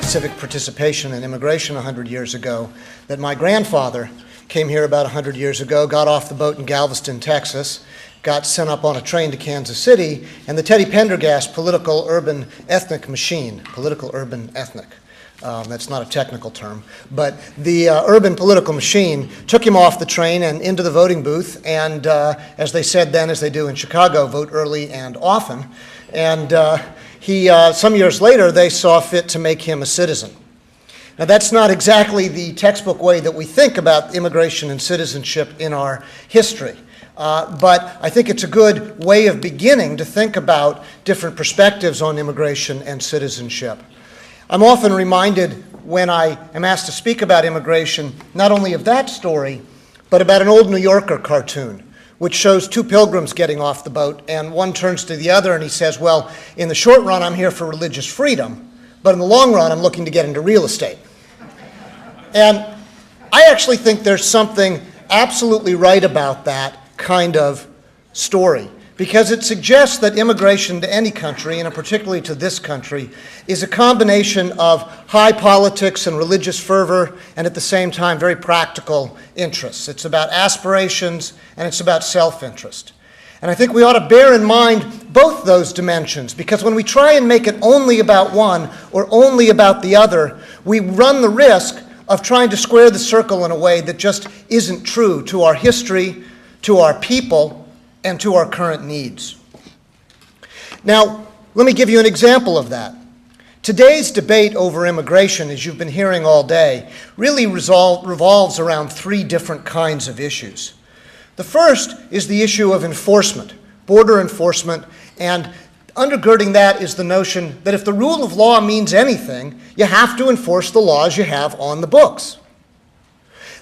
civic participation in immigration 100 years ago that my grandfather came here about 100 years ago, got off the boat in Galveston, Texas, got sent up on a train to Kansas City, and the Teddy Pendergast political urban ethnic machine, political urban ethnic, that's not a technical term, but the urban political machine took him off the train and into the voting booth, and as they said then, as they do in Chicago, vote early and often, and some years later, they saw fit to make him a citizen. Now, that's not exactly the textbook way that we think about immigration and citizenship in our history. But I think it's a good way of beginning to think about different perspectives on immigration and citizenship. I'm often reminded when I am asked to speak about immigration, not only of that story, but about an old New Yorker cartoon, which shows two pilgrims getting off the boat, and one turns to the other and he says, well, in the short run, I'm here for religious freedom, but in the long run, I'm looking to get into real estate. And I actually think there's something absolutely right about that kind of story, because it suggests that immigration to any country, and particularly to this country, is a combination of high politics and religious fervor, and at the same time very practical interests. It's about aspirations, and it's about self-interest. And I think we ought to bear in mind both those dimensions, because when we try and make it only about one or only about the other, we run the risk of trying to square the circle in a way that just isn't true to our history, to our people, and to our current needs. Now, let me give you an example of that. Today's debate over immigration, as you've been hearing all day, really revolves around three different kinds of issues. The first is the issue of enforcement, border enforcement, and undergirding that is the notion that if the rule of law means anything, you have to enforce the laws you have on the books.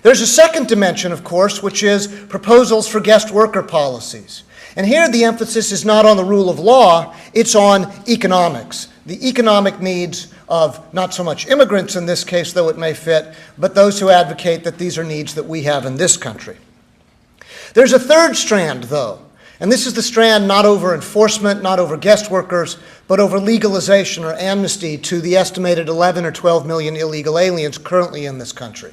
There's a second dimension, of course, which is proposals for guest worker policies. And here the emphasis is not on the rule of law, it's on economics, the economic needs of not so much immigrants in this case, though it may fit, but those who advocate that these are needs that we have in this country. There's a third strand, though, and this is the strand not over enforcement, not over guest workers, but over legalization or amnesty to the estimated 11 or 12 million illegal aliens currently in this country.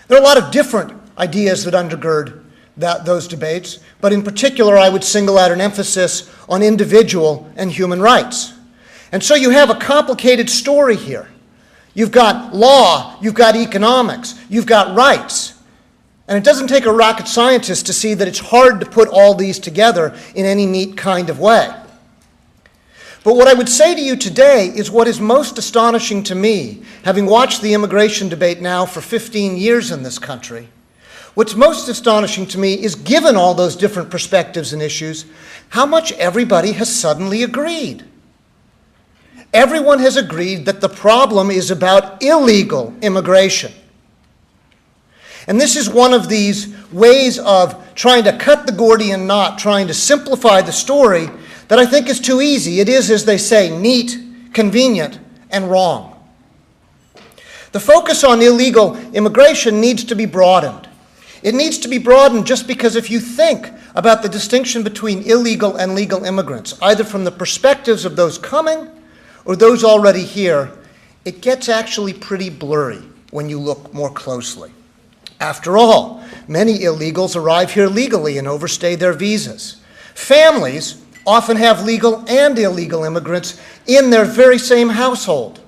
There are a lot of different ideas that undergird those debates, but in particular I would single out an emphasis on individual and human rights. And so you have a complicated story here. You've got law, you've got economics, you've got rights. And it doesn't take a rocket scientist to see that it's hard to put all these together in any neat kind of way. But what I would say to you today is what is most astonishing to me, having watched the immigration debate now for 15 years in this country, what's most astonishing to me is, given all those different perspectives and issues, how much everybody has suddenly agreed. Everyone has agreed that the problem is about illegal immigration. And this is one of these ways of trying to cut the Gordian knot, trying to simplify the story that I think is too easy. It is, as they say, neat, convenient, and wrong. The focus on illegal immigration needs to be broadened. It needs to be broadened just because if you think about the distinction between illegal and legal immigrants, either from the perspectives of those coming or those already here, it gets actually pretty blurry when you look more closely. After all, many illegals arrive here legally and overstay their visas. Families often have legal and illegal immigrants in their very same household.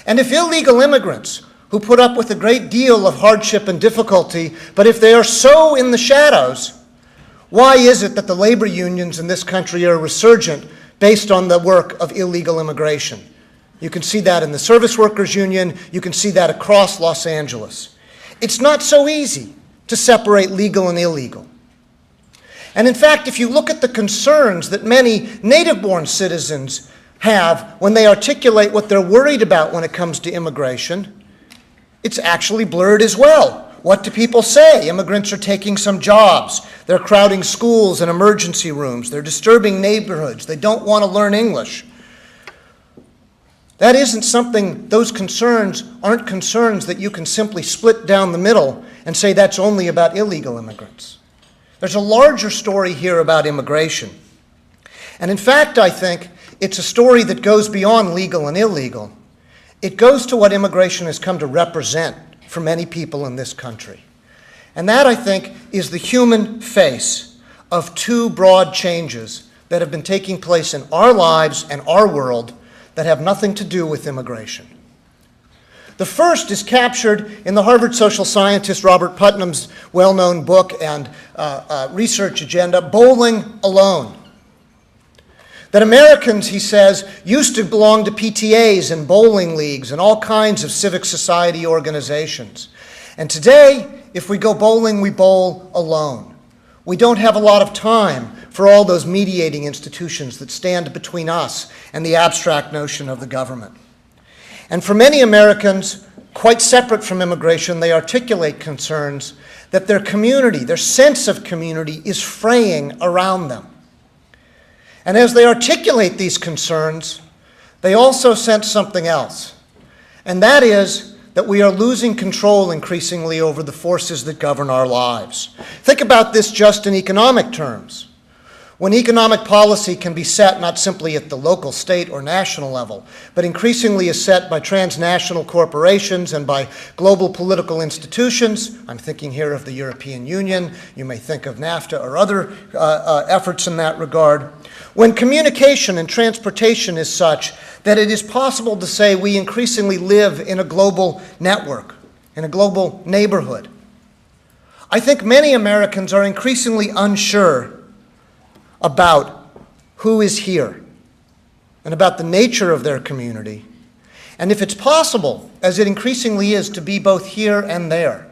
And if illegal immigrants, who put up with a great deal of hardship and difficulty, but if they are so in the shadows, why is it that the labor unions in this country are resurgent based on the work of illegal immigration? You can see that in the Service Workers Union. You can see that across Los Angeles. It's not so easy to separate legal and illegal. And in fact, if you look at the concerns that many native-born citizens have when they articulate what they're worried about when it comes to immigration, it's actually blurred as well. What do people say? Immigrants are taking some jobs. They're crowding schools and emergency rooms. They're disturbing neighborhoods. They don't want to learn English. That isn't something, those concerns aren't concerns that you can simply split down the middle and say that's only about illegal immigrants. There's a larger story here about immigration. And in fact, I think it's a story that goes beyond legal and illegal. It goes to what immigration has come to represent for many people in this country. And that, I think, is the human face of two broad changes that have been taking place in our lives and our world that have nothing to do with immigration. The first is captured in the Harvard social scientist Robert Putnam's well-known book and research agenda, Bowling Alone. That Americans, he says, used to belong to PTAs and bowling leagues and all kinds of civic society organizations. And today, if we go bowling, we bowl alone. We don't have a lot of time for all those mediating institutions that stand between us and the abstract notion of the government. And for many Americans, quite separate from immigration, they articulate concerns that their community, their sense of community, is fraying around them. And as they articulate these concerns, they also sense something else. And that is that we are losing control increasingly over the forces that govern our lives. Think about this just in economic terms. When economic policy can be set not simply at the local, state, or national level, but increasingly is set by transnational corporations and by global political institutions, I'm thinking here of the European Union, you may think of NAFTA or other efforts in that regard. When communication and transportation is such that it is possible to say we increasingly live in a global network, in a global neighborhood, I think many Americans are increasingly unsure about who is here and about the nature of their community. And if it's possible, as it increasingly is, to be both here and there,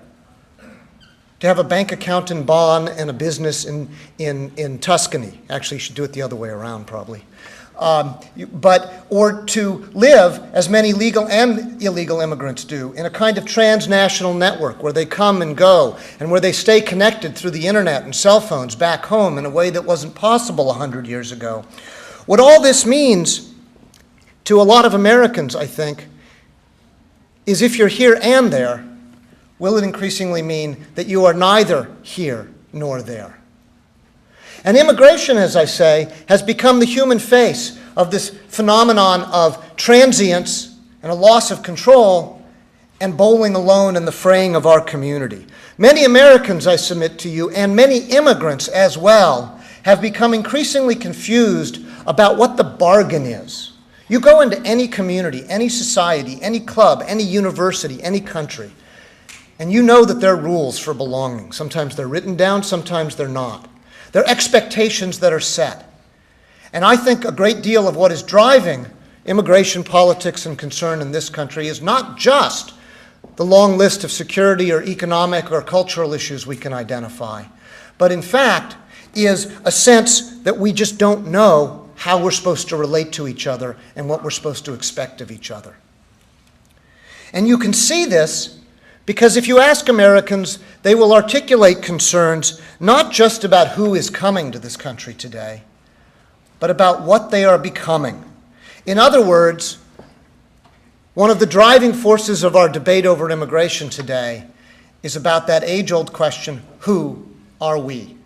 to have a bank account in Bonn and a business in Tuscany. Actually, you should do it the other way around, probably. Or to live, as many legal and illegal immigrants do, in a kind of transnational network where they come and go and where they stay connected through the internet and cell phones back home in a way that wasn't possible 100 years ago. What all this means to a lot of Americans, I think, is if you're here and there, will it increasingly mean that you are neither here nor there? And immigration, as I say, has become the human face of this phenomenon of transience and a loss of control and bowling alone in the fraying of our community. Many Americans, I submit to you, and many immigrants as well, have become increasingly confused about what the bargain is. You go into any community, any society, any club, any university, any country, and you know that there are rules for belonging. Sometimes they're written down, sometimes they're not. There are expectations that are set. And I think a great deal of what is driving immigration politics and concern in this country is not just the long list of security or economic or cultural issues we can identify, but in fact is a sense that we just don't know how we're supposed to relate to each other and what we're supposed to expect of each other. And you can see this because if you ask Americans, they will articulate concerns not just about who is coming to this country today, but about what they are becoming. In other words, one of the driving forces of our debate over immigration today is about that age-old question, who are we?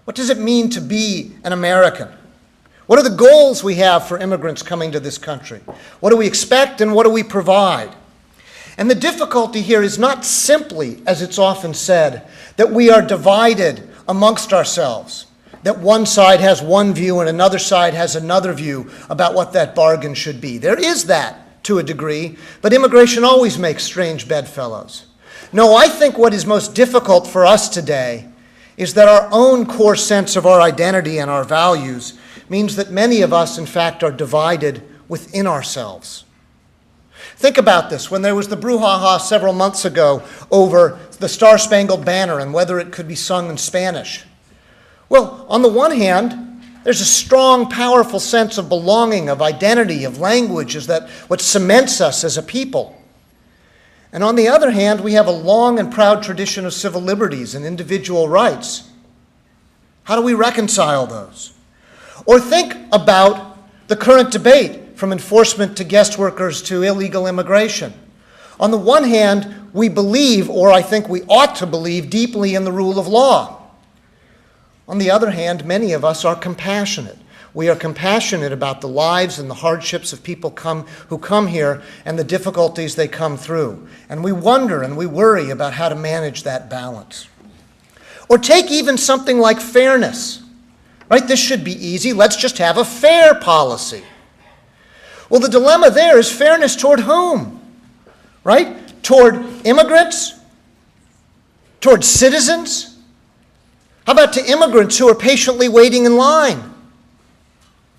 What does it mean to be an American? What are the goals we have for immigrants coming to this country? What do we expect and what do we provide? And the difficulty here is not simply, as it's often said, that we are divided amongst ourselves, that one side has one view and another side has another view about what that bargain should be. There is that to a degree, but immigration always makes strange bedfellows. No, I think what is most difficult for us today is that our own core sense of our identity and our values means that many of us, in fact, are divided within ourselves. Think about this. When there was the brouhaha several months ago over the StarSpangled Banner and whether it could be sung in Spanish. Well, on the one hand, there's a strong, powerful sense of belonging, of identity, of language, is that what cements us as a people. And on the other hand, we have a long and proud tradition of civil liberties and individual rights. How do we reconcile those? Or think about the current debate from enforcement to guest workers to illegal immigration. On the one hand, we believe, or I think we ought to believe, deeply in the rule of law. On the other hand, many of us are compassionate. We are compassionate about the lives and the hardships of people who come here and the difficulties they come through. And we wonder and we worry about how to manage that balance. Or take even something like fairness. Right? This should be easy. Let's just have a fair policy. Well, the dilemma there is fairness toward whom? Right? Toward immigrants? Toward citizens? How about to immigrants who are patiently waiting in line?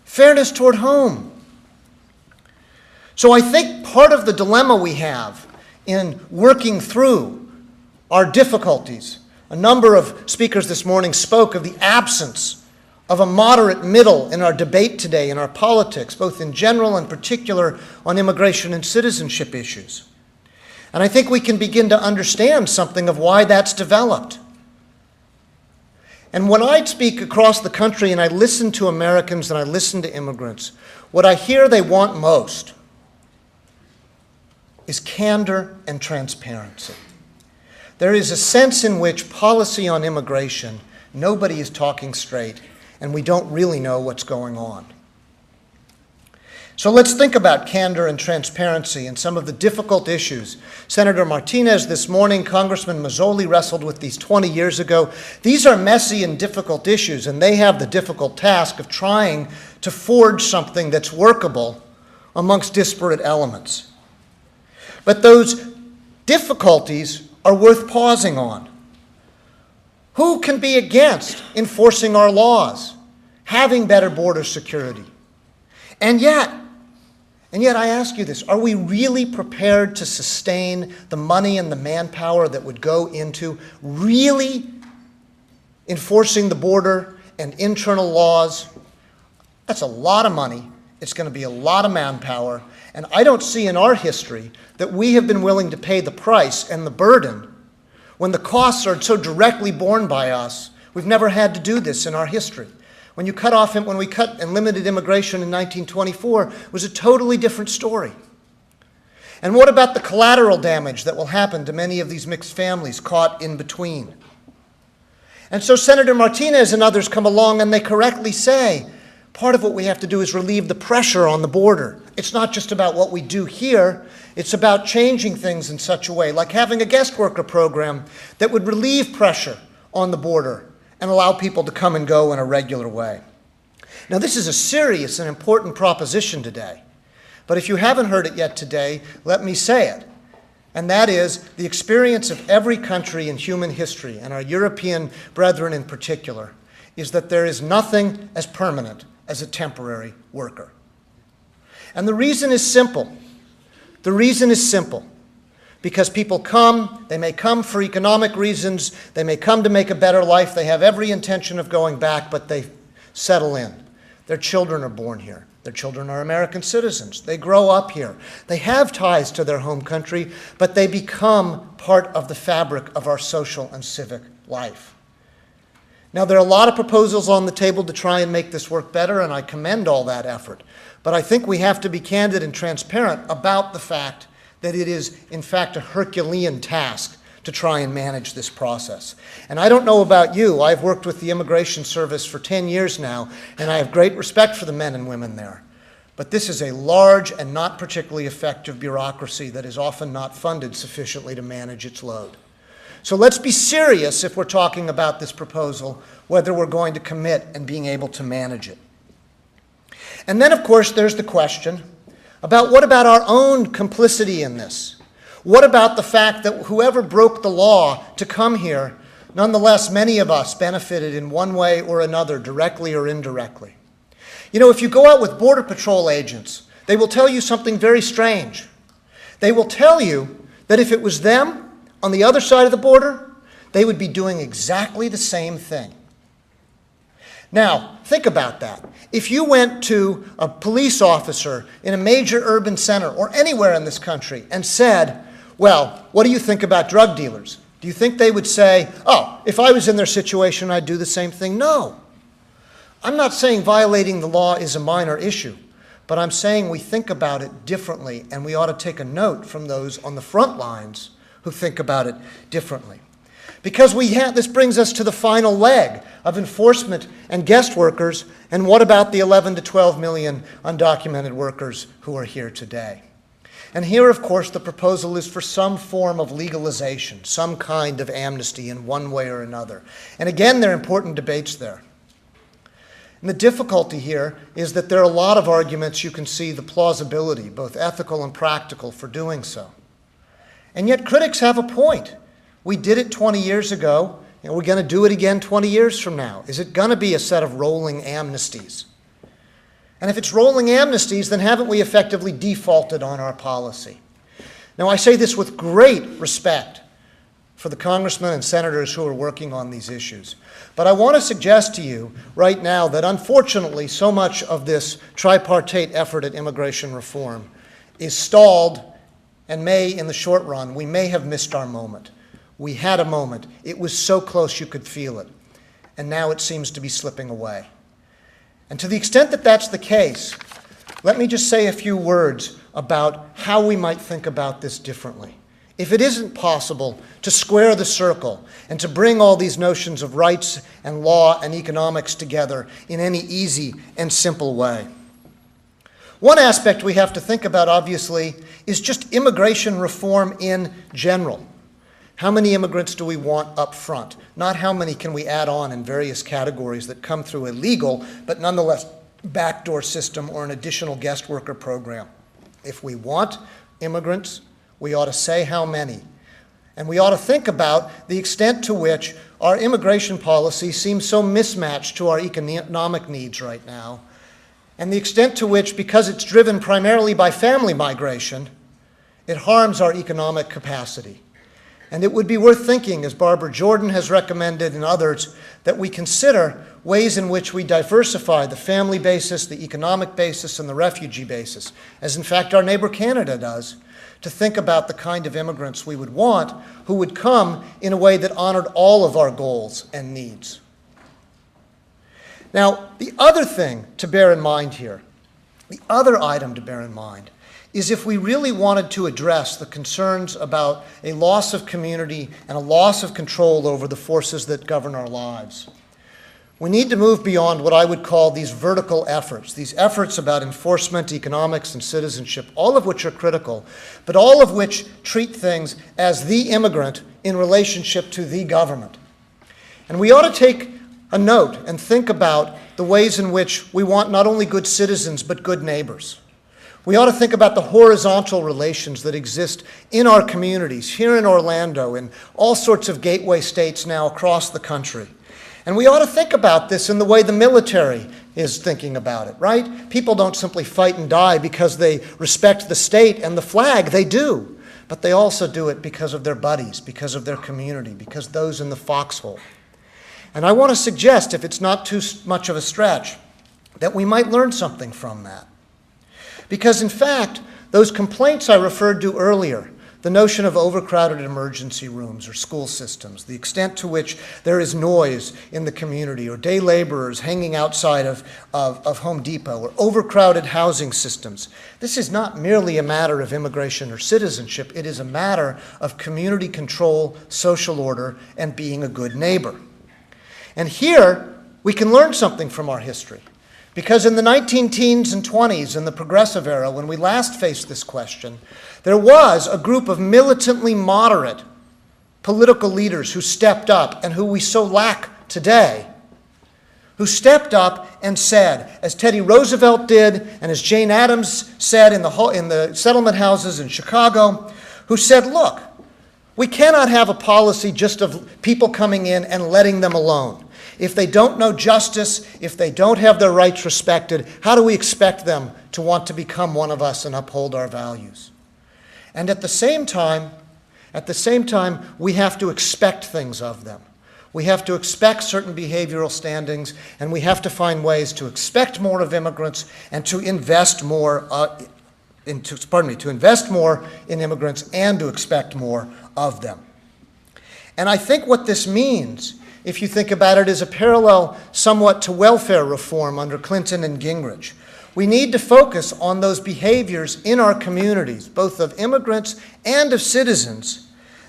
Fairness toward whom? So I think part of the dilemma we have in working through our difficulties, a number of speakers this morning spoke of the absence of a moderate middle in our debate today, in our politics, both in general and particular on immigration and citizenship issues. And I think we can begin to understand something of why that's developed. And when I speak across the country and I listen to Americans and I listen to immigrants, what I hear they want most is candor and transparency. There is a sense in which policy on immigration, nobody is talking straight, and we don't really know what's going on. So let's think about candor and transparency and some of the difficult issues. Senator Martinez this morning, Congressman Mazzoli wrestled with these 20 years ago. These are messy and difficult issues, and they have the difficult task of trying to forge something that's workable amongst disparate elements. But those difficulties are worth pausing on. Who can be against enforcing our laws, having better border security? And yet I ask you this, are we really prepared to sustain the money and the manpower that would go into really enforcing the border and internal laws? That's a lot of money. It's going to be a lot of manpower. And I don't see in our history that we have been willing to pay the price and the burden when the costs are so directly borne by us. We've never had to do this in our history. When we cut and limited immigration in 1924, it was a totally different story. And what about the collateral damage that will happen to many of these mixed families caught in between? And so Senator Martinez and others come along and they correctly say, part of what we have to do is relieve the pressure on the border. It's not just about what we do here, it's about changing things in such a way, like having a guest worker program that would relieve pressure on the border and allow people to come and go in a regular way. Now, this is a serious and important proposition today, but if you haven't heard it yet today, let me say it. And that is the experience of every country in human history, and our European brethren in particular, is that there is nothing as permanent as a temporary worker. And the reason is simple. The reason is simple. Because people come, they may come for economic reasons, they may come to make a better life, they have every intention of going back, but they settle in. Their children are born here. Their children are American citizens. They grow up here. They have ties to their home country, but they become part of the fabric of our social and civic life. Now, there are a lot of proposals on the table to try and make this work better, and I commend all that effort. But I think we have to be candid and transparent about the fact that it is, in fact, a Herculean task to try and manage this process. And I don't know about you, I've worked with the Immigration Service for 10 years now, and I have great respect for the men and women there. But this is a large and not particularly effective bureaucracy that is often not funded sufficiently to manage its load. So let's be serious if we're talking about this proposal, whether we're going to commit and being able to manage it. And then, of course, there's the question about what about our own complicity in this? What about the fact that whoever broke the law to come here, nonetheless, many of us benefited in one way or another, directly or indirectly? You know, if you go out with Border Patrol agents, they will tell you something very strange. They will tell you that if it was them on the other side of the border, they would be doing exactly the same thing. Now, think about that. If you went to a police officer in a major urban center or anywhere in this country and said, well, what do you think about drug dealers? Do you think they would say, oh, if I was in their situation, I'd do the same thing? No. I'm not saying violating the law is a minor issue, but I'm saying we think about it differently, and we ought to take a note from those on the front lines who think about it differently. Because this brings us to the final leg of enforcement and guest workers, and what about the 11 to 12 million undocumented workers who are here today? And here, of course, the proposal is for some form of legalization, some kind of amnesty in one way or another. And again, there are important debates there. And the difficulty here is that there are a lot of arguments you can see the plausibility, both ethical and practical, for doing so. And yet critics have a point. We did it 20 years ago, and we're going to do it again 20 years from now. Is it going to be a set of rolling amnesties? And if it's rolling amnesties, then haven't we effectively defaulted on our policy? Now, I say this with great respect for the congressmen and senators who are working on these issues. But I want to suggest to you right now that unfortunately so much of this tripartite effort at immigration reform is stalled, and may, in the short run, we may have missed our moment. We had a moment. It was so close you could feel it. And now it seems to be slipping away. And to the extent that that's the case, let me just say a few words about how we might think about this differently. If it isn't possible to square the circle and to bring all these notions of rights and law and economics together in any easy and simple way. One aspect we have to think about, obviously, is just immigration reform in general. How many immigrants do we want up front? Not how many can we add on in various categories that come through a legal, but nonetheless backdoor system or an additional guest worker program. If we want immigrants, we ought to say how many. And we ought to think about the extent to which our immigration policy seems so mismatched to our economic needs right now, and the extent to which, because it's driven primarily by family migration, it harms our economic capacity. And it would be worth thinking, as Barbara Jordan has recommended and others, that we consider ways in which we diversify the family basis, the economic basis, and the refugee basis, as in fact our neighbor Canada does, to think about the kind of immigrants we would want who would come in a way that honored all of our goals and needs. Now, the other thing to bear in mind here, the other item to bear in mind, is if we really wanted to address the concerns about a loss of community and a loss of control over the forces that govern our lives. We need to move beyond what I would call these vertical efforts, these efforts about enforcement, economics, and citizenship, all of which are critical, but all of which treat things as the immigrant in relationship to the government. And we ought to take a note and think about the ways in which we want not only good citizens, but good neighbors. We ought to think about the horizontal relations that exist in our communities, here in Orlando, in all sorts of gateway states now across the country. And we ought to think about this in the way the military is thinking about it, right? People don't simply fight and die because they respect the state and the flag. They do. But they also do it because of their buddies, because of their community, because those in the foxhole. And I want to suggest, if it's not too much of a stretch, that we might learn something from that. Because in fact, those complaints I referred to earlier, the notion of overcrowded emergency rooms or school systems, the extent to which there is noise in the community, or day laborers hanging outside of Home Depot, or overcrowded housing systems, this is not merely a matter of immigration or citizenship. It is a matter of community control, social order, and being a good neighbor. And here, we can learn something from our history. Because in the 19-teens and 20s, in the progressive era, when we last faced this question, there was a group of militantly moderate political leaders who stepped up and who we so lack today, who stepped up and said, as Teddy Roosevelt did and as Jane Addams said in the settlement houses in Chicago, who said, look, we cannot have a policy just of people coming in and letting them alone. If they don't know justice, if they don't have their rights respected, how do we expect them to want to become one of us and uphold our values? And at the same time, we have to expect things of them. We have to expect certain behavioral standings, and we have to find ways to expect more of immigrants and to invest more to invest more in immigrants and to expect more of them. And I think what this means, if you think about it, is a parallel somewhat to welfare reform under Clinton and Gingrich. We need to focus on those behaviors in our communities, both of immigrants and of citizens,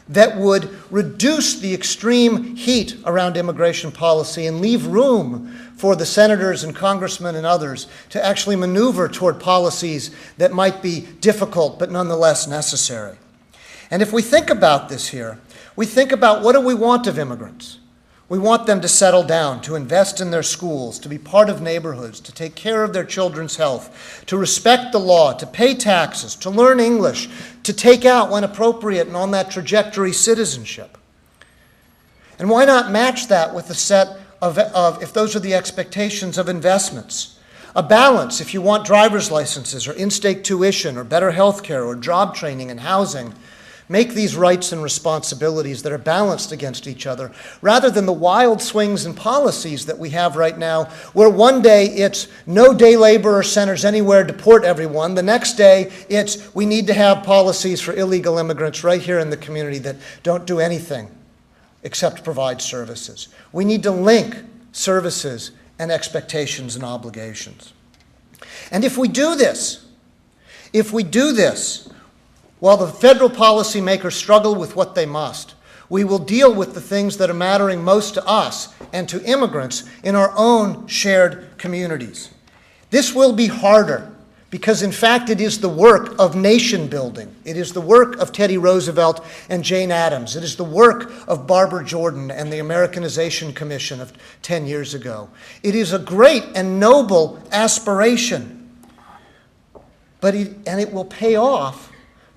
that would reduce the extreme heat around immigration policy and leave room for the senators and congressmen and others to actually maneuver toward policies that might be difficult but nonetheless necessary. And if we think about this here, we think about what do we want of immigrants? We want them to settle down, to invest in their schools, to be part of neighborhoods, to take care of their children's health, to respect the law, to pay taxes, to learn English, to take out, when appropriate and on that trajectory, citizenship. And why not match that with a set of, if those are the expectations, of investments? A balance, if you want driver's licenses or in-state tuition or better health care or job training and housing. Make these rights and responsibilities that are balanced against each other, rather than the wild swings in policies that we have right now, where one day it's no day laborer centers anywhere, deport everyone. The next day it's we need to have policies for illegal immigrants right here in the community that don't do anything except provide services. We need to link services and expectations and obligations. And if we do this, while the federal policymakers struggle with what they must, we will deal with the things that are mattering most to us and to immigrants in our own shared communities. This will be harder because, in fact, it is the work of nation building. It is the work of Teddy Roosevelt and Jane Addams. It is the work of Barbara Jordan and the Americanization Commission of 10 years ago. It is a great and noble aspiration, but it will pay off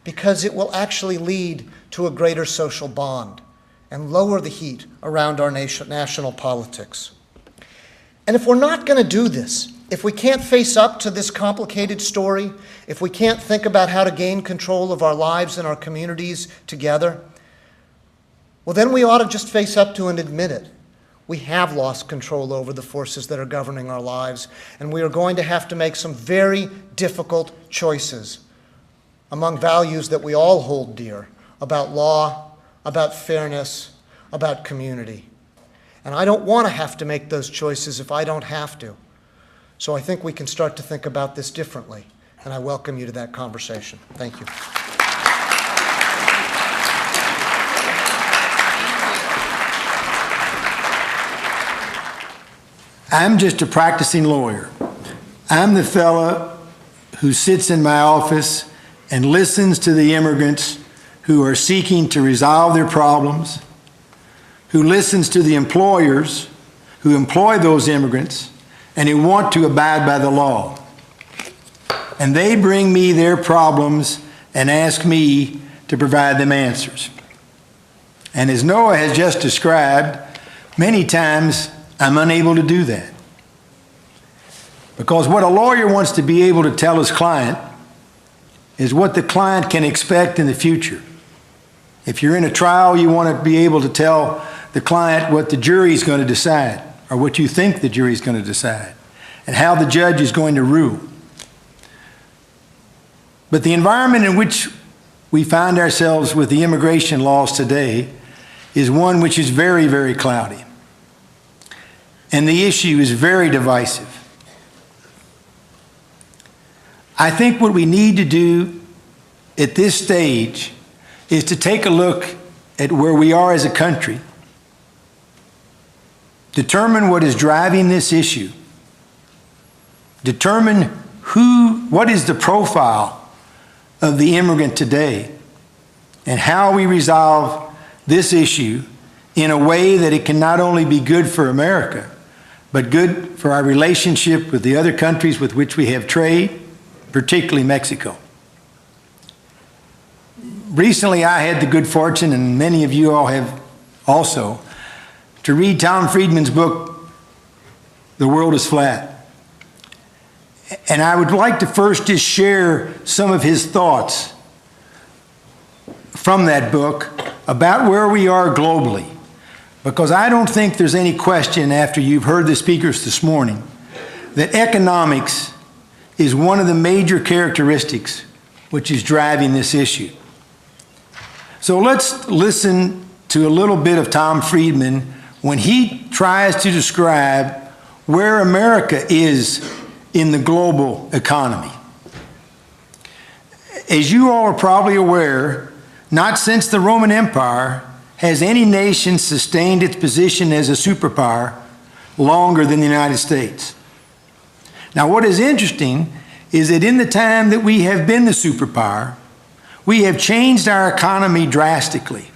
because it will actually lead to a greater social bond and lower the heat around our national politics. And if we're not going to do this, if we can't face up to this complicated story, if we can't think about how to gain control of our lives and our communities together, well, then we ought to just face up to and admit it. We have lost control over the forces that are governing our lives, and we are going to have to make some very difficult choices among values that we all hold dear, about law, about fairness, about community. And I don't want to have to make those choices if I don't have to. So I think we can start to think about this differently, and I welcome you to that conversation. Thank you. I'm just a practicing lawyer. I'm the fella who sits in my office and listens to the immigrants who are seeking to resolve their problems, who listens to the employers who employ those immigrants and who want to abide by the law. And they bring me their problems and ask me to provide them answers. And as Noah has just described, many times I'm unable to do that. Because what a lawyer wants to be able to tell his client is what the client can expect in the future. If you're in a trial, you want to be able to tell the client what the jury is going to decide, or what you think the jury is going to decide, and how the judge is going to rule. But the environment in which we find ourselves with the immigration laws today is one which is very, very cloudy. And the issue is very divisive. I think what we need to do at this stage is to take a look at where we are as a country, determine what is driving this issue, determine what is the profile of the immigrant today, and how we resolve this issue in a way that it can not only be good for America, but good for our relationship with the other countries with which we have trade, particularly Mexico. Recently, I had the good fortune, and many of you all have also, to read Tom Friedman's book, The World is Flat. And I would like to first just share some of his thoughts from that book about where we are globally. Because I don't think there's any question, after you've heard the speakers this morning, that economics is one of the major characteristics which is driving this issue. So let's listen to a little bit of Tom Friedman when he tries to describe where America is in the global economy. As you all are probably aware, not since the Roman Empire has any nation sustained its position as a superpower longer than the United States. Now, what is interesting is that in the time that we have been the superpower, we have changed our economy drastically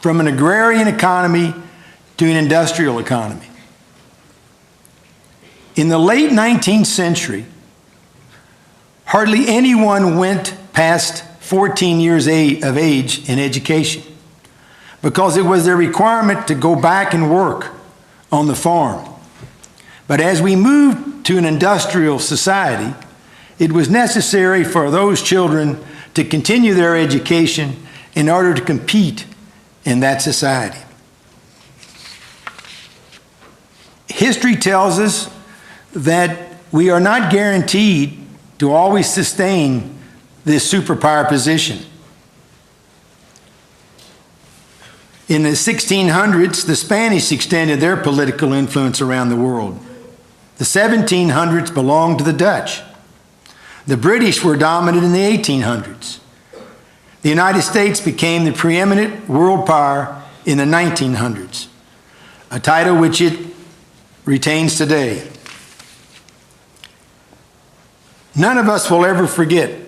from an agrarian economy to an industrial economy. In the late 19th century, hardly anyone went past 14 years of age in education because it was their requirement to go back and work on the farm. But as we moved to an industrial society, it was necessary for those children to continue their education in order to compete in that society. History tells us that we are not guaranteed to always sustain this superpower position. In the 1600s, the Spanish extended their political influence around the world. The 1700s belonged to the Dutch. The British were dominant in the 1800s. The United States became the preeminent world power in the 1900s, a title which it retains today. None of us will ever forget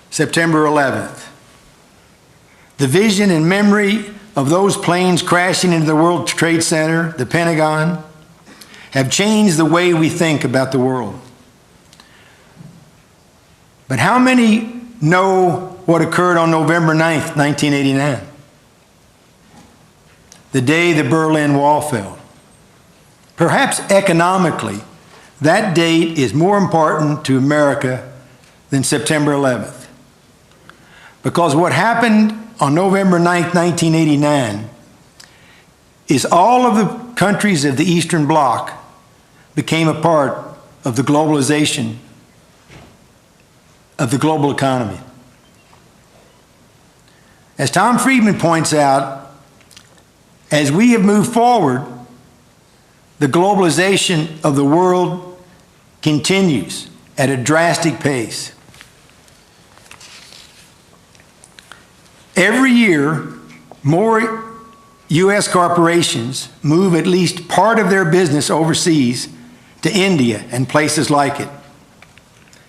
September 11th. The vision and memory of those planes crashing into the World Trade Center, the Pentagon, have changed the way we think about the world. But how many know what occurred on November 9th, 1989? The day the Berlin Wall fell. Perhaps economically, that date is more important to America than September 11th. Because what happened on November 9th, 1989, is all of the countries of the Eastern Bloc became a part of the globalization of the global economy. As Tom Friedman points out, as we have moved forward, the globalization of the world continues at a drastic pace. Every year, more U.S. corporations move at least part of their business overseas to India and places like it.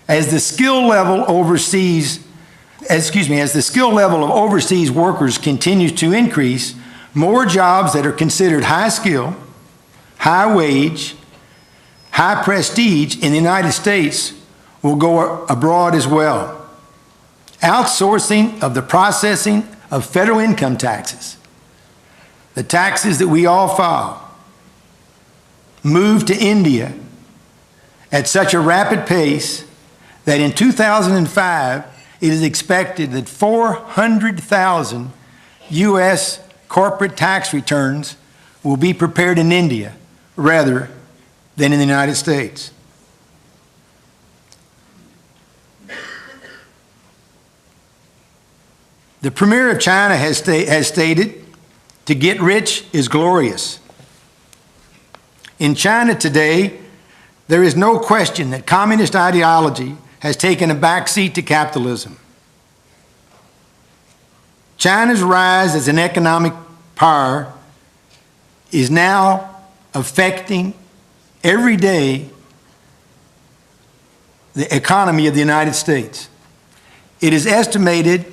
As the skill level of overseas workers continues to increase, more jobs that are considered high skill, high wage, high prestige in the United States will go abroad as well. Outsourcing of the processing of federal income taxes, the taxes that we all file, moved to India at such a rapid pace that in 2005, it is expected that 400,000 U.S. corporate tax returns will be prepared in India rather than in the United States. The Premier of China has stated, "To get rich is glorious." In China today, there is no question that communist ideology has taken a backseat to capitalism. China's rise as an economic power is now affecting every day the economy of the United States. It is estimated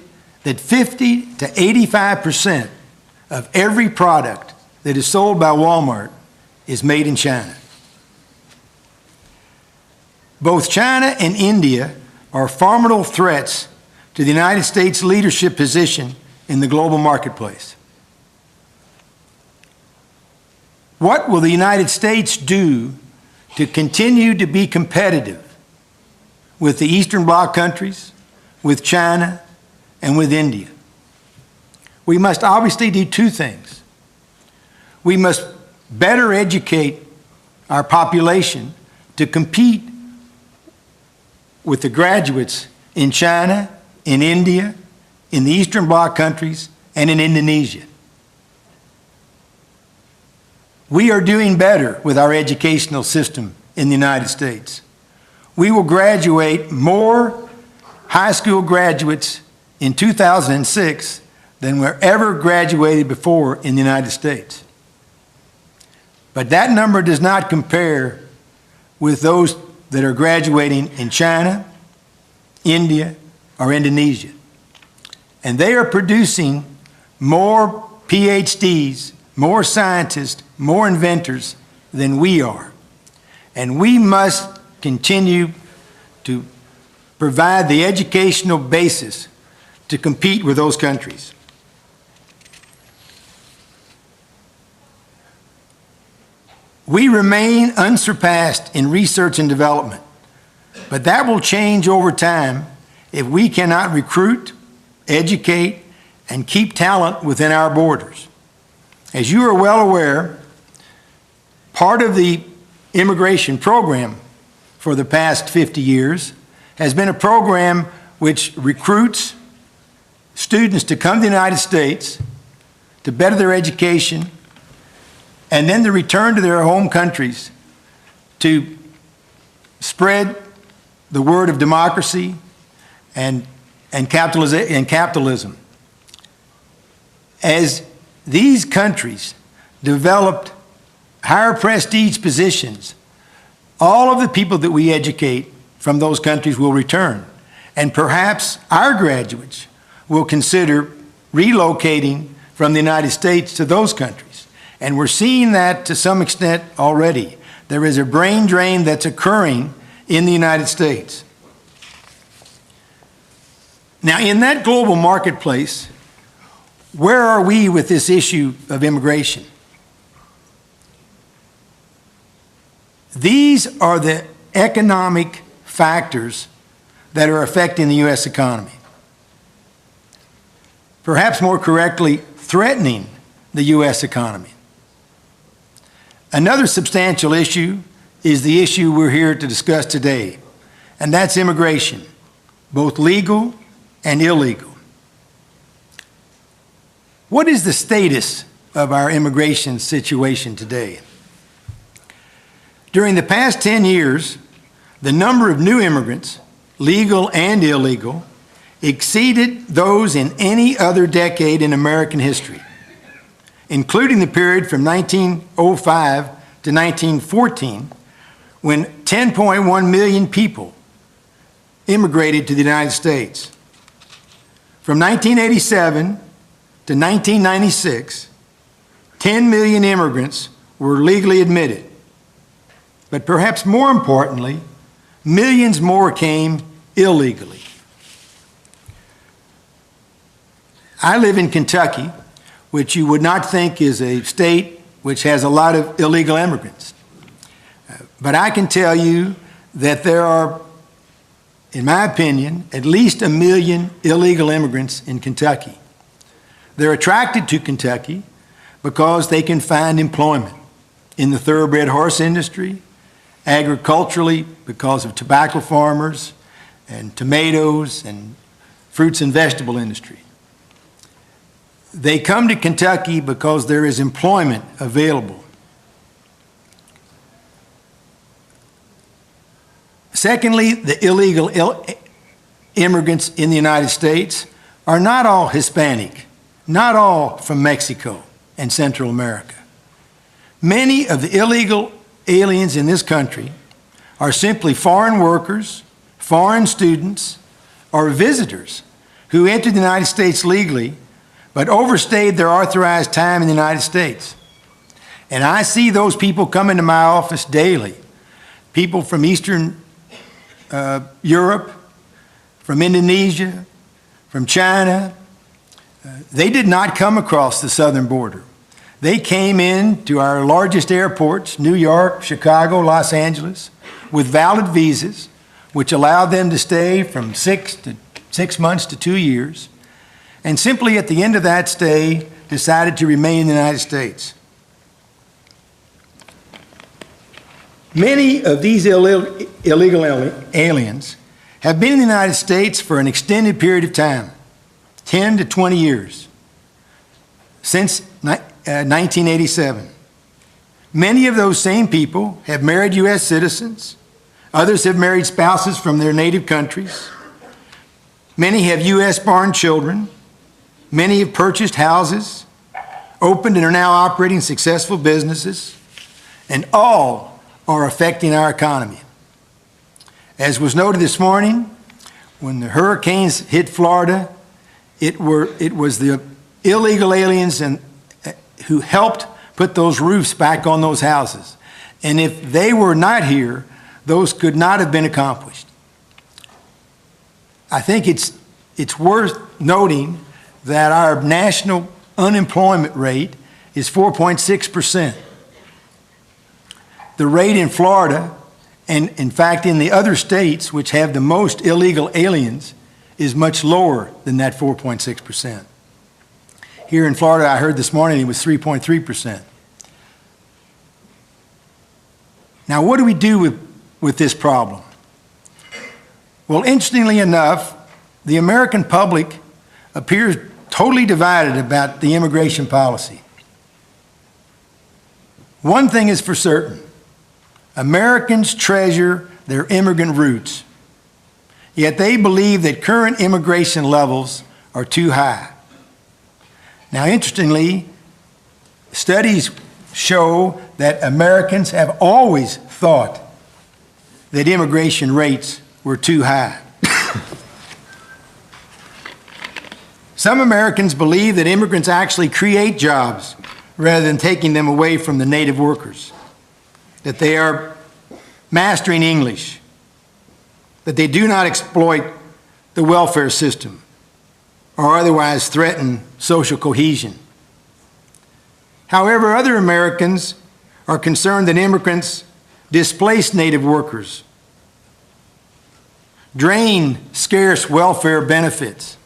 that 50 to 85% of every product that is sold by Walmart is made in China. Both China and India are formidable threats to the United States' leadership position in the global marketplace. What will the United States do to continue to be competitive with the Eastern Bloc countries, with China, and with India? We must obviously do two things. We must better educate our population to compete with the graduates in China, in India, in the Eastern Bloc countries, and in Indonesia. We are doing better with our educational system in the United States. We will graduate more high school graduates in 2006 than were ever graduated before in the United States. But that number does not compare with those that are graduating in China, India, or Indonesia. And they are producing more PhDs, more scientists, more inventors than we are. And we must continue to provide the educational basis to compete with those countries. We remain unsurpassed in research and development, but that will change over time if we cannot recruit, educate, and keep talent within our borders. As you are well aware, part of the immigration program for the past 50 years has been a program which recruits students to come to the United States to better their education and then to return to their home countries to spread the word of democracy and capitalism. As these countries developed higher prestige positions, all of the people that we educate from those countries will return. And perhaps our graduates will consider relocating from the United States to those countries. And we're seeing that to some extent already. There is a brain drain that's occurring in the United States. Now, in that global marketplace, where are we with this issue of immigration? These are the economic factors that are affecting the U.S. economy. Perhaps more correctly, threatening the U.S. economy. Another substantial issue is the issue we're here to discuss today, and that's immigration, both legal and illegal. What is the status of our immigration situation today? During the past 10 years, the number of new immigrants, legal and illegal, exceeded those in any other decade in American history, including the period from 1905 to 1914, when 10.1 million people immigrated to the United States. From 1987 to 1996, 10 million immigrants were legally admitted. But perhaps more importantly, millions more came illegally. I live in Kentucky, which you would not think is a state which has a lot of illegal immigrants. But I can tell you that there are, in my opinion, at least 1 million illegal immigrants in Kentucky. They're attracted to Kentucky because they can find employment in the thoroughbred horse industry, agriculturally because of tobacco farmers and tomatoes and fruits and vegetable industry. They come to Kentucky because there is employment available. Secondly, the illegal immigrants in the United States are not all Hispanic, not all from Mexico and Central America. Many of the illegal aliens in this country are simply foreign workers, foreign students, or visitors who entered the United States legally but overstayed their authorized time in the United States. And I see those people come into my office daily, people from Eastern Europe, from Indonesia, from China. They did not come across the southern border. They came in to our largest airports, New York, Chicago, Los Angeles, with valid visas, which allowed them to stay from 6 months to 2 years, and simply at the end of that stay decided to remain in the United States. Many of these illegal aliens have been in the United States for an extended period of time, 10 to 20 years, since 1987. Many of those same people have married U.S. citizens. Others have married spouses from their native countries. Many have U.S.-born children. Many have purchased houses, opened and are now operating successful businesses, and all are affecting our economy. As was noted this morning, when the hurricanes hit Florida, it was the illegal aliens who helped put those roofs back on those houses. And if they were not here, those could not have been accomplished. I think it's worth noting that our national unemployment rate is 4.6%. The rate in Florida, and in fact in the other states which have the most illegal aliens, is much lower than that 4.6%. Here in Florida, I heard this morning it was 3.3%. Now, what do we do with this problem? Well, interestingly enough, the American public appears totally divided about the immigration policy. One thing is for certain: Americans treasure their immigrant roots, yet they believe that current immigration levels are too high. Now, interestingly, studies show that Americans have always thought that immigration rates were too high. Some Americans believe that immigrants actually create jobs rather than taking them away from the native workers, that they are mastering English, that they do not exploit the welfare system or otherwise threaten social cohesion. However, other Americans are concerned that immigrants displace native workers, drain scarce welfare benefits,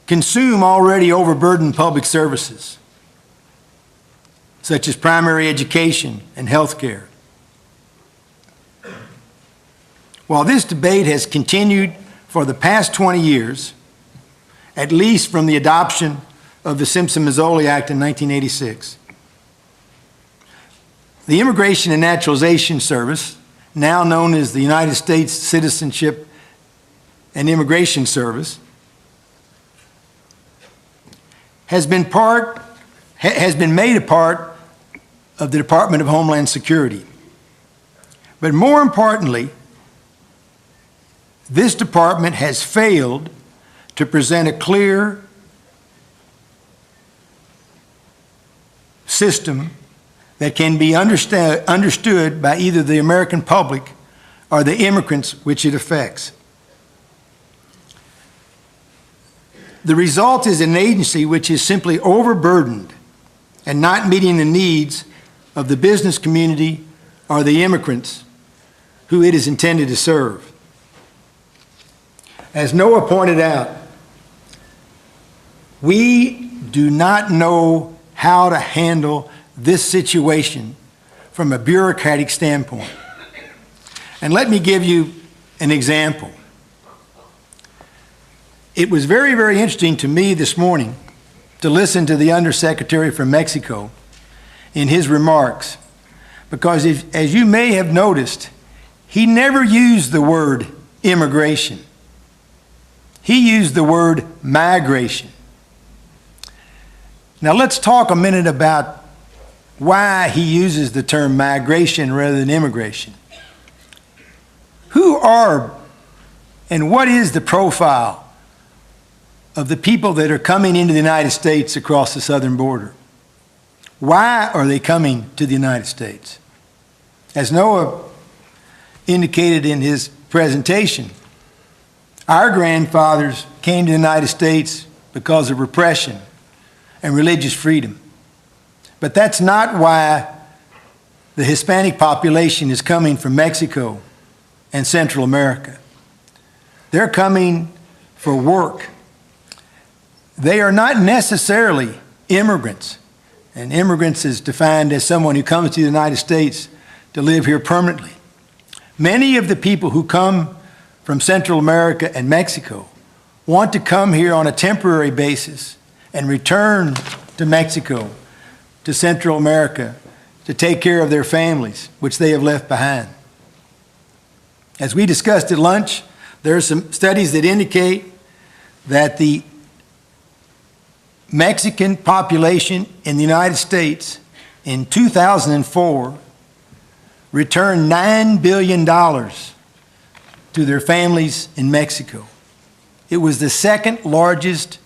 consume already overburdened public services, such as primary education and health care. While this debate has continued for the past 20 years, at least from the adoption of the Simpson-Mazzoli Act in 1986, the Immigration and Naturalization Service, now known as the United States Citizenship and Immigration Service, has been made a part of the Department of Homeland Security. But more importantly, this department has failed to present a clear system that can be understood by either the American public or the immigrants which it affects. The result is an agency which is simply overburdened and not meeting the needs of the business community or the immigrants who it is intended to serve. As Noah pointed out, we do not know how to handle this situation from a bureaucratic standpoint. And let me give you an example. It was very, very interesting to me this morning to listen to the Undersecretary from Mexico in his remarks, because as you may have noticed, he never used the word immigration. He used the word migration. Now let's talk a minute about why he uses the term migration rather than immigration. Who are and what is the profile of the people that are coming into the United States across the southern border? Why are they coming to the United States? As Noah indicated in his presentation, our grandfathers came to the United States because of repression and religious freedom. But that's not why the Hispanic population is coming from Mexico and Central America. They're coming for work. They are not necessarily immigrants. And immigrants is defined as someone who comes to the United States to live here permanently. Many of the people who come from Central America and Mexico want to come here on a temporary basis and return to Mexico, to Central America, to take care of their families, which they have left behind. As we discussed at lunch, there are some studies that indicate that the Mexican population in the United States in 2004 returned $9 billion to their families in Mexico. It was the second largest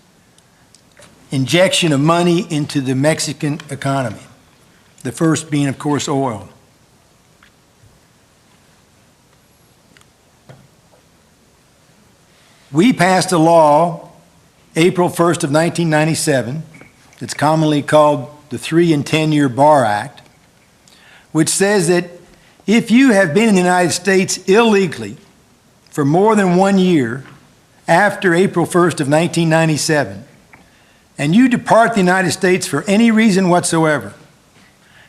injection of money into the Mexican economy, the first being, of course, oil. We passed a law April 1st of 1997, it's commonly called the 3 and 10-year Bar Act, which says that if you have been in the United States illegally for more than 1 year after April 1st of 1997, and you depart the United States for any reason whatsoever,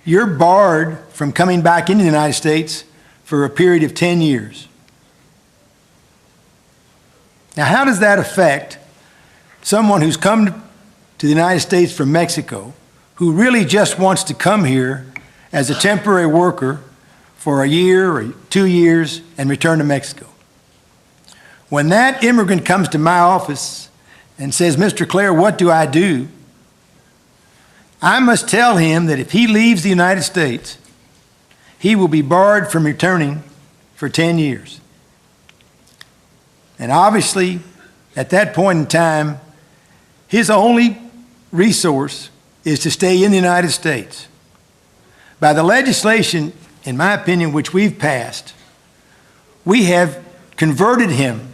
you're barred from coming back into the United States for a period of 10 years. Now, how does that affect someone who's come to the United States from Mexico, who really just wants to come here as a temporary worker for a year or 2 years and return to Mexico? When that immigrant comes to my office and says, "Mr. Clare, what do?" I must tell him that if he leaves the United States, he will be barred from returning for 10 years. And obviously, at that point in time, his only resource is to stay in the United States. By the legislation, in my opinion, which we've passed, we have converted him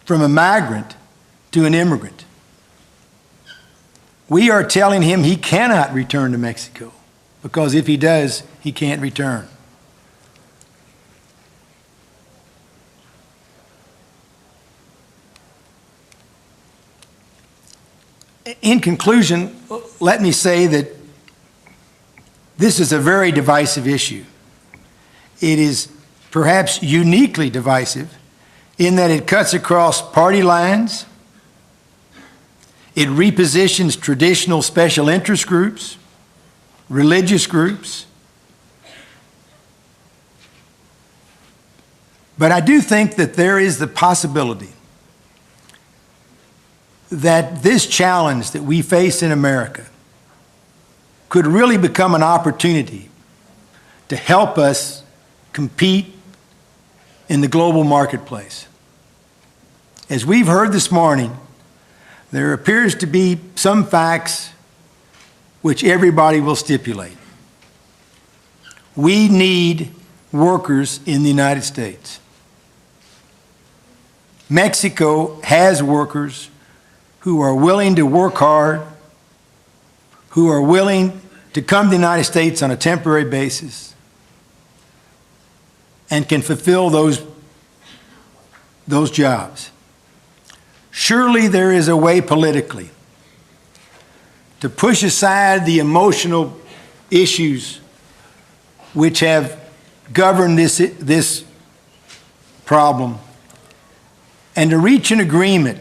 from a migrant to an immigrant. We are telling him he cannot return to Mexico, because if he does, he can't return. In conclusion, let me say that this is a very divisive issue. It is perhaps uniquely divisive in that it cuts across party lines, it repositions traditional special interest groups, religious groups. But I do think that there is the possibility that this challenge that we face in America could really become an opportunity to help us compete in the global marketplace. As we've heard this morning, there appears to be some facts which everybody will stipulate. We need workers in the United States. Mexico has workers who are willing to work hard, who are willing to come to the United States on a temporary basis and can fulfill those jobs. Surely there is a way politically to push aside the emotional issues which have governed this problem and to reach an agreement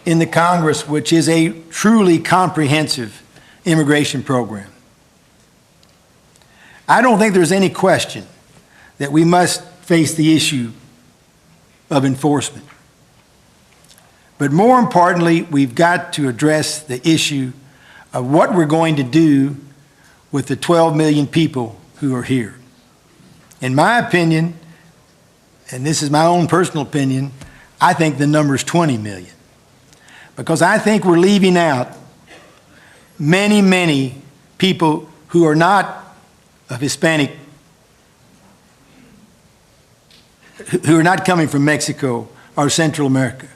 in the Congress, which is a truly comprehensive immigration program. I don't think there's any question that we must face the issue of enforcement. But more importantly, we've got to address the issue of what we're going to do with the 12 million people who are here. In my opinion, and this is my own personal opinion, I think the number is 20 million. Because I think we're leaving out many, many people who are not of Hispanic, who are not coming from Mexico or Central America.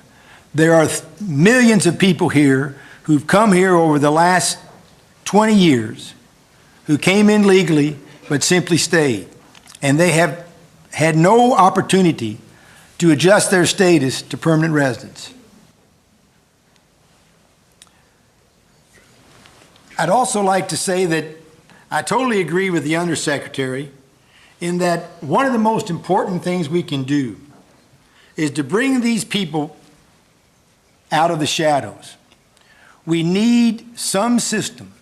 There are millions of people here who've come here over the last 20 years, who came in legally but simply stayed. And they have had no opportunity to adjust their status to permanent residence. I'd also like to say that I totally agree with the Undersecretary in that one of the most important things we can do is to bring these people out of the shadows. We need some system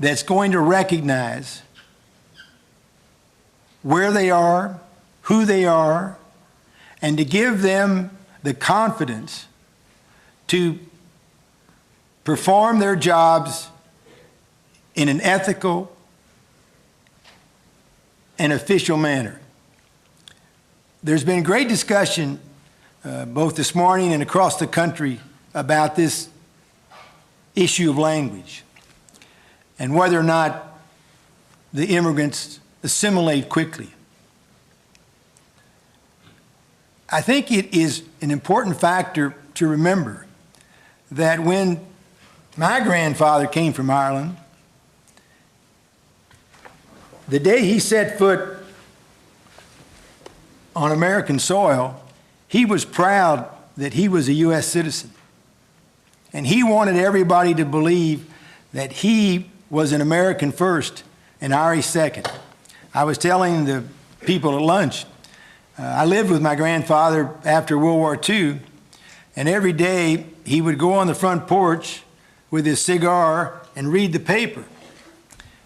that's going to recognize where they are, who they are, and to give them the confidence to perform their jobs in an ethical and official manner. There's been great discussion both this morning and across the country about this issue of language and whether or not the immigrants assimilate quickly. I think it is an important factor to remember that when my grandfather came from Ireland, the day he set foot on American soil, he was proud that he was a U.S. citizen. And he wanted everybody to believe that he was an American first and Irish second. I was telling the people at lunch, I lived with my grandfather after World War II, and every day he would go on the front porch with his cigar and read the paper.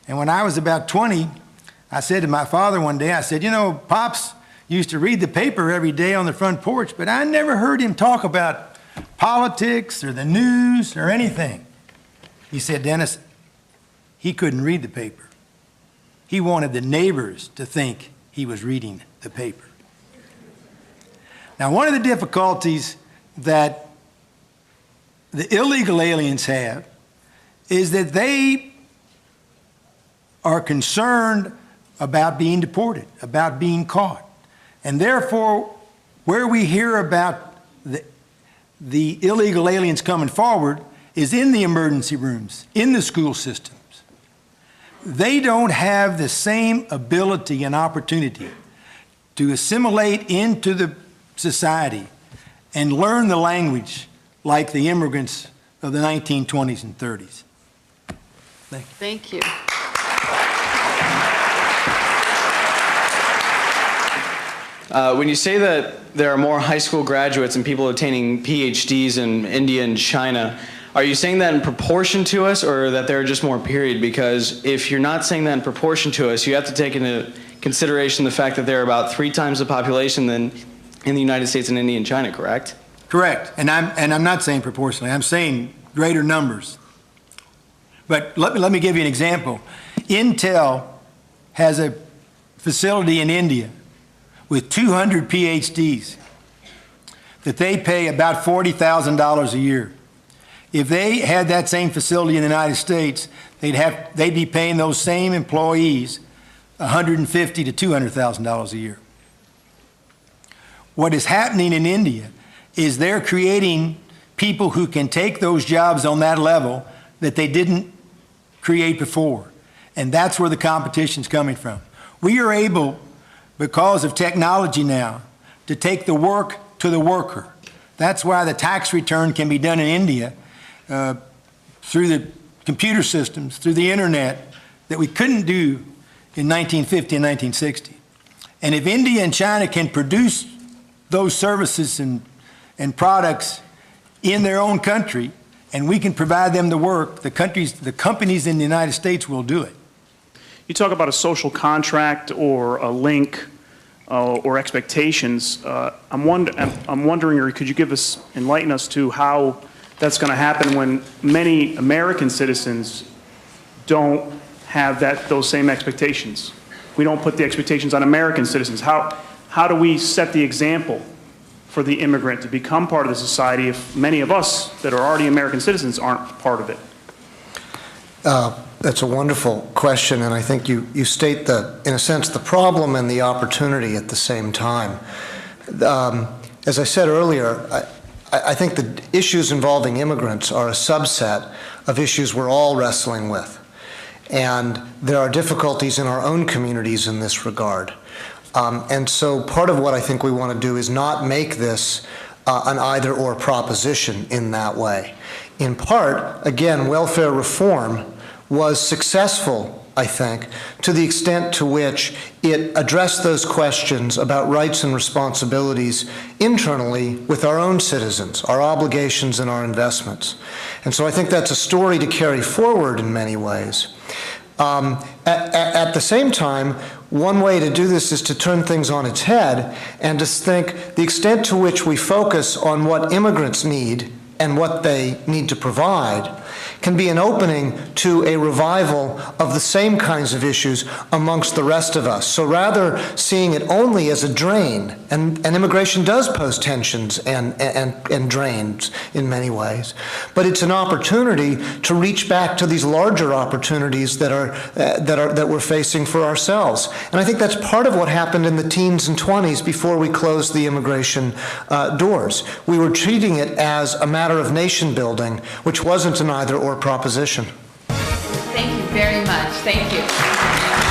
And when I was about 20, I said to my father one day, I said, you know, Pops used to read the paper every day on the front porch, but I never heard him talk about politics or the news or anything. He said, Dennis, he couldn't read the paper. He wanted the neighbors to think he was reading the paper. Now, one of the difficulties that the illegal aliens have is that they are concerned about being deported, about being caught. And therefore, where we hear about the illegal aliens coming forward is in the emergency rooms, in the school systems. They don't have the same ability and opportunity to assimilate into the society and learn the language like the immigrants of the 1920s and 30s. Thank you. When you say that there are more high school graduates and people obtaining PhDs in India and China, are you saying that in proportion to us, or that there are just more, period? Because if you're not saying that in proportion to us, you have to take into consideration the fact that there are about 3 times the population than in the United States and India and China, correct? Correct. And I'm not saying proportionally. I'm saying greater numbers. But let me give you an example. Intel has a facility in India with 200 PhDs that they pay about $40,000 a year. If they had that same facility in the United States, they'd be paying those same employees $150,000 to $200,000 a year. What is happening in India is they're creating people who can take those jobs on that level that they didn't create before. And that's where the competition's coming from. We are able, because of technology now, to take the work to the worker. That's why the tax return can be done in India through the computer systems, through the internet, that we couldn't do in 1950 and 1960. And if India and China can produce those services and products in their own country, and we can provide them the work, the companies in the United States will do it. You talk about a social contract or a link or expectations. I'm wondering, or could you enlighten us to how that's going to happen when many American citizens don't have those same expectations? We don't put the expectations on American citizens. How do we set the example for the immigrant to become part of the society if many of us that are already American citizens aren't part of it? That's a wonderful question, and I think you state in a sense, the problem and the opportunity at the same time. As I said earlier, I think the issues involving immigrants are a subset of issues we're all wrestling with. And there are difficulties in our own communities in this regard. And so part of what I think we want to do is not make this an either-or proposition in that way. In part, again, welfare reform was successful, I think, to the extent to which it addressed those questions about rights and responsibilities internally with our own citizens, our obligations and our investments. And so I think that's a story to carry forward in many ways. At the same time, one way to do this is to turn things on its head and to think the extent to which we focus on what immigrants need and what they need to provide can be an opening to a revival of the same kinds of issues amongst the rest of us. So rather seeing it only as a drain, and immigration does pose tensions and drains in many ways, but it's an opportunity to reach back to these larger opportunities that we're facing for ourselves. And I think that's part of what happened in the teens and 20s before we closed the immigration doors. We were treating it as a matter of nation building, which wasn't an either-or proposition. Thank you very much. Thank you.